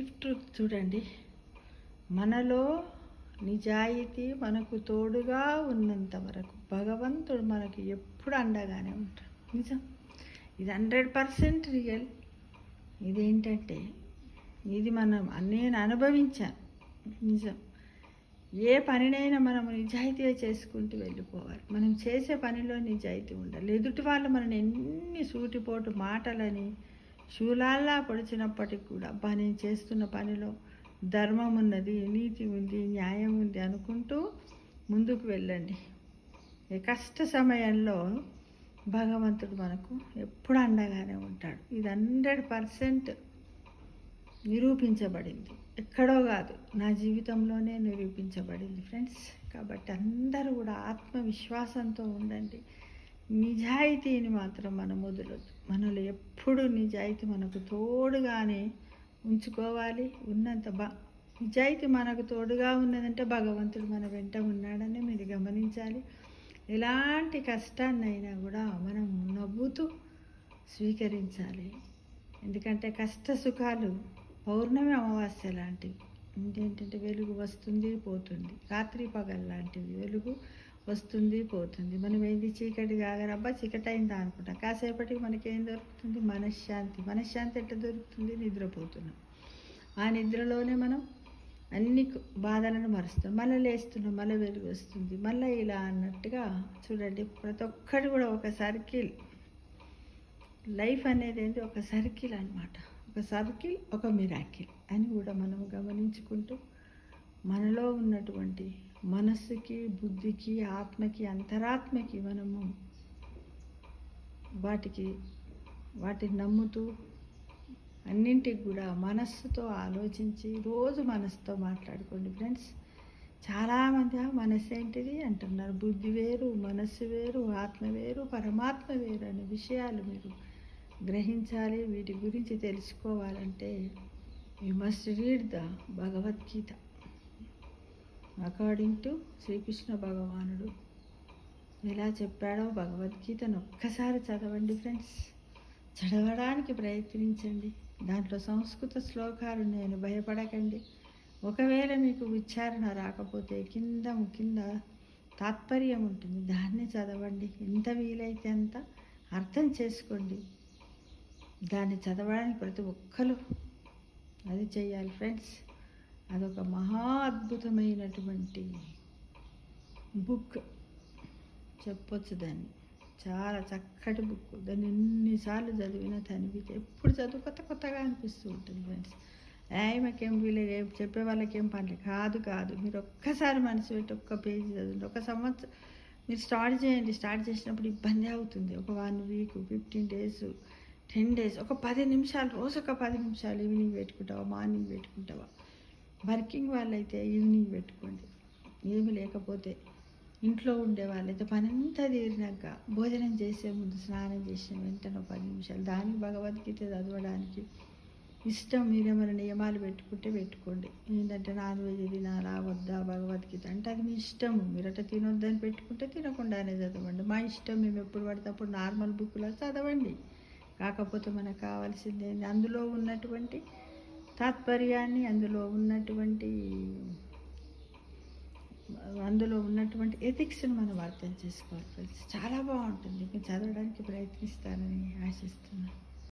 Life truth చూడండి. మనలో నిజాయితీ మనకు తోడుగా ఉన్నంత వరకు భగవంతుడు మనకి ఎప్పుడు అండగానే ఉంటాడు. నిజం, ఇది 100% రియల్. ఇదేంటంటే ఇది నేను అనుభవించాను. నిజం, ఏ పనినైనా మనము నిజాయితీగా చేసుకుంటూ వెళ్ళిపోవాలి. మనం చేసే పనిలో నిజాయితీ ఉండాలి. ఎదుటి వాళ్ళు మనని ఎన్ని సూటిపోటు మాటలని శూలాల్లా పొడిచినప్పటికి కూడా నేను చేస్తున్న పనిలో ధర్మం ఉన్నది, నీతి ఉంది, న్యాయం ఉంది అనుకుంటూ ముందుకు వెళ్ళండి. ఈ కష్ట సమయంలో భగవంతుడు మనకు ఎప్పుడు అండగానే ఉంటాడు. ఇది 100% నిరూపించబడింది. ఎక్కడో కాదు, నా జీవితంలోనే నిరూపించబడింది ఫ్రెండ్స్. కాబట్టి అందరూ కూడా ఆత్మవిశ్వాసంతో ఉండండి. నిజాయితీని మాత్రం మనం వదలొద్దు. మనలో ఎప్పుడు నిజాయితీ మనకు తోడుగానే ఉంచుకోవాలి. నిజాయితీ మనకు తోడుగా ఉన్నదంటే భగవంతుడు మన వెంట ఉన్నాడని మీరు గమనించాలి. ఎలాంటి కష్టాన్నైనా కూడా మనం నవ్వుతూ స్వీకరించాలి. ఎందుకంటే కష్ట సుఖాలు పౌర్ణమి అమావాస్య లాంటివి. ఏంటంటే వెలుగు వస్తుంది పోతుంది, రాత్రి పగలు లాంటివి. వెలుగు వస్తుంది పోతుంది. మనం ఏంది చీకటి కాగరబ్బా చీకటి అయిందా అనుకుంటాం. కాసేపటికి మనకేం దొరుకుతుంది? మనశ్శాంతి. మనశ్శాంతి ఎట్లా దొరుకుతుంది? నిద్రపోతున్నాం. ఆ నిద్రలోనే మనం అన్ని బాధలను మరుస్తాం. మళ్ళీ లేస్తున్నాం, మళ్ళీ వెలుగు వస్తుంది, మళ్ళీ ఇలా అన్నట్టుగా చూడండి. ప్రతి ఒక్కటి కూడా ఒక సర్కిల్. లైఫ్ అనేది ఏంటి? ఒక సర్కిల్ అన్నమాట. ఒక సర్కిల్, ఒక మిరాకిల్ అని కూడా మనం గమనించుకుంటూ మనలో ఉన్నటువంటి మనస్సుకి, బుద్ధికి, ఆత్మకి, అంతరాత్మకి మనము వాటిని నమ్ముతూ అన్నింటికి కూడా మనస్సుతో ఆలోచించి రోజు మనసుతో మాట్లాడుకోండి ఫ్రెండ్స్. చాలామంది మనస్సు ఏంటిది అంటున్నారు. బుద్ధి వేరు, మనస్సు వేరు, ఆత్మ వేరు, పరమాత్మ వేరు అనే విషయాలు మీరు గ్రహించాలి. వీటి గురించి తెలుసుకోవాలంటే you must read the Bhagavad Gita according to Shri Krishna భగవానుడు ఎలా చెప్పాడో భగవద్గీతను ఒక్కసారి చదవండి ఫ్రెండ్స్. చదవడానికి ప్రయత్నించండి. దాంట్లో సంస్కృత శ్లోకాలు నేను భయపడకండి. ఒకవేళ మీకు ఉచ్చారణ రాకపోతే కింద తాత్పర్యం ఉంటుంది, దాన్ని చదవండి. ఎంత వీలైతే అంత అర్థం చేసుకోండి. దాన్ని చదవడానికి ప్రతి ఒక్కరు అది చేయాలి ఫ్రెండ్స్. అదొక మహా అద్భుతమైనటువంటి బుక్ చెప్పొచ్చు దాన్ని. చాలా చక్కటి బుక్. దాన్ని ఎన్నిసార్లు చదివినా తనివితే ఎప్పుడు చదువు కొత్తగా అనిపిస్తూ ఉంటుంది ఫ్రెండ్స్. మాకేం వీళ్ళకి చెప్పే వాళ్ళకేం పని కాదు. మీరు ఒక్కసారి మనసు పెట్టి ఒక్క పేజీ చదవండి. ఒక సంవత్సరం మీరు స్టార్ట్ చేయండి. స్టార్ట్ చేసినప్పుడు ఇబ్బంది అవుతుంది. ఒక 1 వీక్, 15 డేస్, 10 డేస్, ఒక 10 నిమిషాలు, రోజు ఒక 10 నిమిషాలు ఈవినింగ్ పెట్టుకుంటావా, మార్నింగ్ పెట్టుకుంటావా. వర్కింగ్ వాళ్ళైతే ఈవినింగ్ పెట్టుకోండి. ఏమి లేకపోతే ఇంట్లో ఉండే వాళ్ళైతే పనంతా తీరినాక భోజనం చేసే ముందు, స్నానం చేసిన వెంటనే 10 నిమిషాలు దానికి భగవద్గీత చదవడానికి ఇష్టం. మీరేమైనా నియమాలు పెట్టుకుంటే పెట్టుకోండి. ఏంటంటే నాన్ వెజ్ తినాలా వద్దా భగవద్గీత అంటే అది మీ ఇష్టము. మీరట తినొద్దని పెట్టుకుంటే తినకుండానే చదవండి. మా ఇష్టం. మేము ఎప్పుడు పడితే అప్పుడు నార్మల్ బుక్లో చదవండి. కాకపోతే మనకు కావాల్సింది ఏంటి? అందులో ఉన్నటువంటి తాత్పర్యాన్ని, అందులో ఉన్నటువంటి ఎథిక్స్ని మనం అర్థం చేసుకోవాలి ఫ్రెండ్స్. చాలా బాగుంటుంది. మీరు చదవడానికి ప్రయత్నిస్తానని ఆశిస్తున్నాను.